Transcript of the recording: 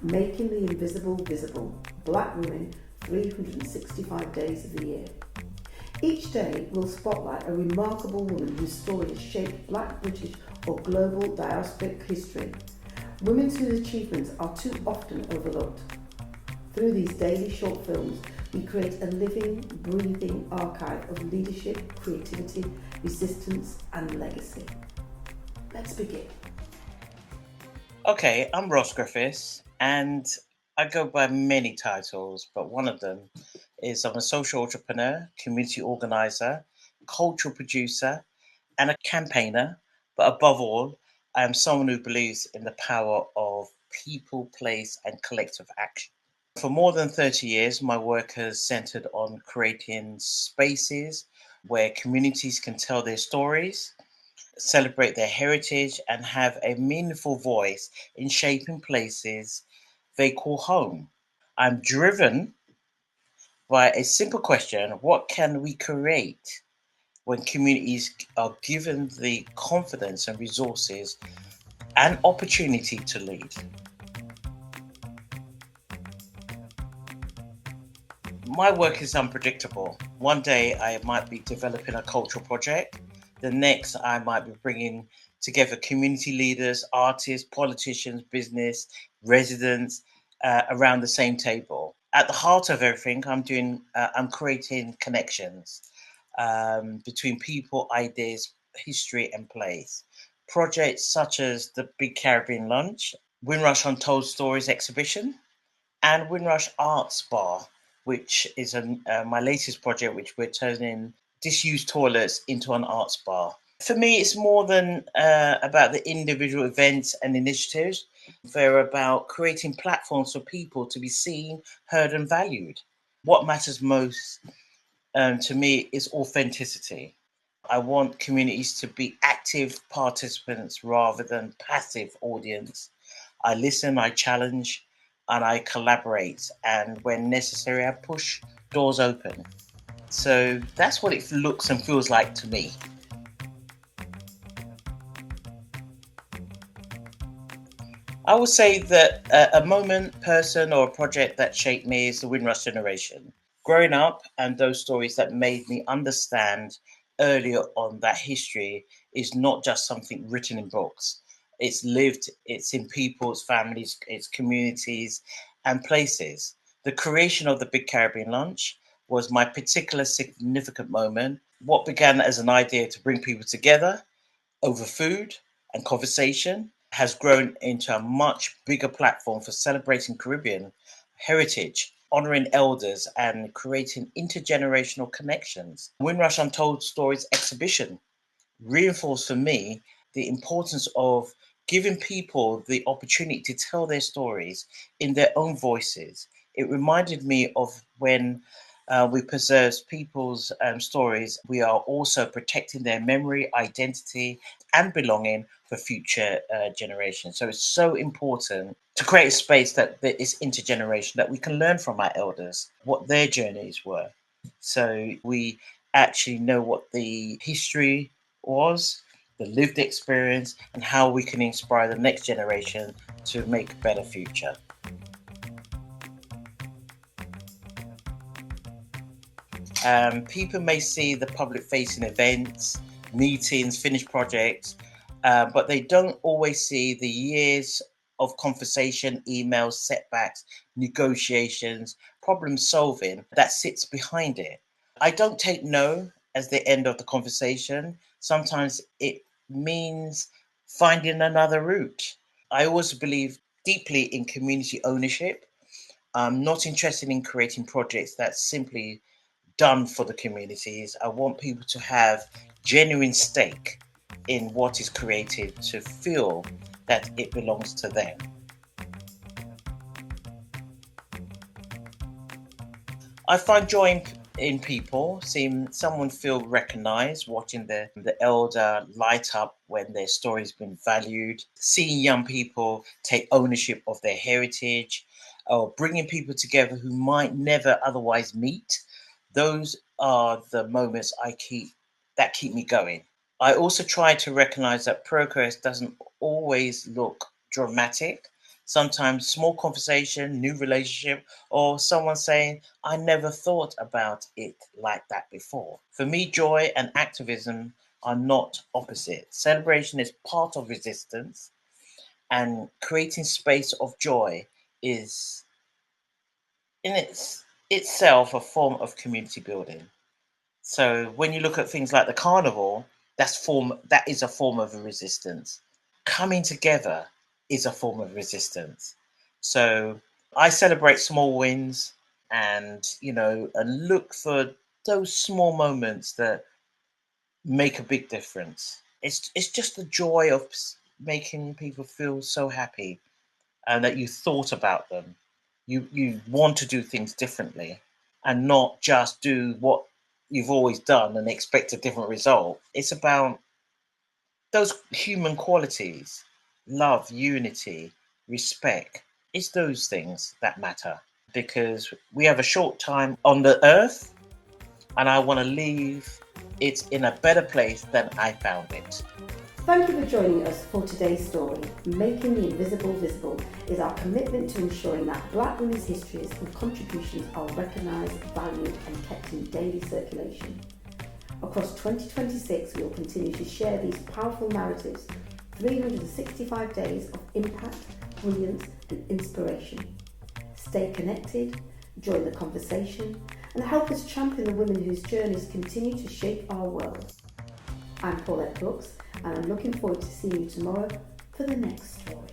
Making the invisible visible, Black women 365 days of the year. Each day will spotlight a remarkable woman whose story has shaped Black, British or global diasporic history. Women whose achievements are too often overlooked. Through these daily short films, we create a living, breathing archive of leadership, creativity, resistance and legacy. Let's begin. Okay, I'm Ros Griffiths, and I go by many titles, but one of them is I'm a social entrepreneur, community organizer, cultural producer, and a campaigner. But above all, I am someone who believes in the power of people, place, and collective action. For more than 30 years, my work has centered on creating spaces where communities can tell their stories, celebrate their heritage, and have a meaningful voice in shaping places they call home. I'm driven by a simple question: what can we create when communities are given the confidence and resources and opportunity to lead? My work is unpredictable. One day I might be developing a cultural project. The next I might be bringing together community leaders, artists, politicians, business, residents around the same table. At the heart of everything I'm creating connections between people, ideas, history, and place. Projects such as the Big Caribbean Lunch, Windrush Untold Stories exhibition, and Windrush Arts Bar, which is my latest project, which we're turning disused toilets into an arts bar. For me, it's more than about the individual events and initiatives. They're about creating platforms for people to be seen, heard, and valued. What matters most to me is authenticity. I want communities to be active participants rather than passive audience. I listen, I challenge, and I collaborate. And when necessary, I push doors open. So that's what it looks and feels like to me. I would say that a moment, person, or a project that shaped me is the Windrush generation. Growing up and those stories that made me understand earlier on that history is not just something written in books. It's lived, it's in people's families, it's communities and places. The creation of the Big Caribbean Lunch was my particular significant moment. What began as an idea to bring people together over food and conversation has grown into a much bigger platform for celebrating Caribbean heritage, honoring elders, and creating intergenerational connections. Windrush Untold Stories exhibition reinforced for me the importance of giving people the opportunity to tell their stories in their own voices. It reminded me of when we preserve people's stories, we are also protecting their memory, identity, and belonging for future generations. So it's so important to create a space that is intergenerational, that we can learn from our elders what their journeys were. So we actually know what the history was, the lived experience, and how we can inspire the next generation to make a better future. People may see the public facing events, meetings, finished projects, but they don't always see the years of conversation, emails, setbacks, negotiations, problem solving that sits behind it. I don't take no as the end of the conversation. Sometimes it means finding another route. I also believe deeply in community ownership. I'm not interested in creating projects that simply done for the communities. I want people to have genuine stake in what is created, to feel that it belongs to them. I find joy in people, seeing someone feel recognized, watching the elder light up when their story's been valued, seeing young people take ownership of their heritage, or bringing people together who might never otherwise meet. Those are the moments that keep me going. I also try to recognize that progress doesn't always look dramatic. Sometimes small conversation, new relationship, or someone saying, I never thought about it like that before. For me, joy and activism are not opposite. Celebration is part of resistance, and creating space of joy is in itself a form of community building. So when you look at things like the carnival, that is a form of a resistance. Coming together is a form of resistance. So I celebrate small wins and look for those small moments that make a big difference. It's just the joy of making people feel so happy and that you thought about them. You want to do things differently and not just do what you've always done and expect a different result. It's about those human qualities, love, unity, respect. It's those things that matter because we have a short time on the earth and I want to leave it in a better place than I found it. Thank you for joining us for today's story. Making the Invisible Visible is our commitment to ensuring that Black women's histories and contributions are recognised, valued and kept in daily circulation. Across 2026, we will continue to share these powerful narratives, 365 days of impact, brilliance and inspiration. Stay connected, join the conversation and help us champion the women whose journeys continue to shape our world. I'm Paulette Brooks and I'm looking forward to seeing you tomorrow for the next story.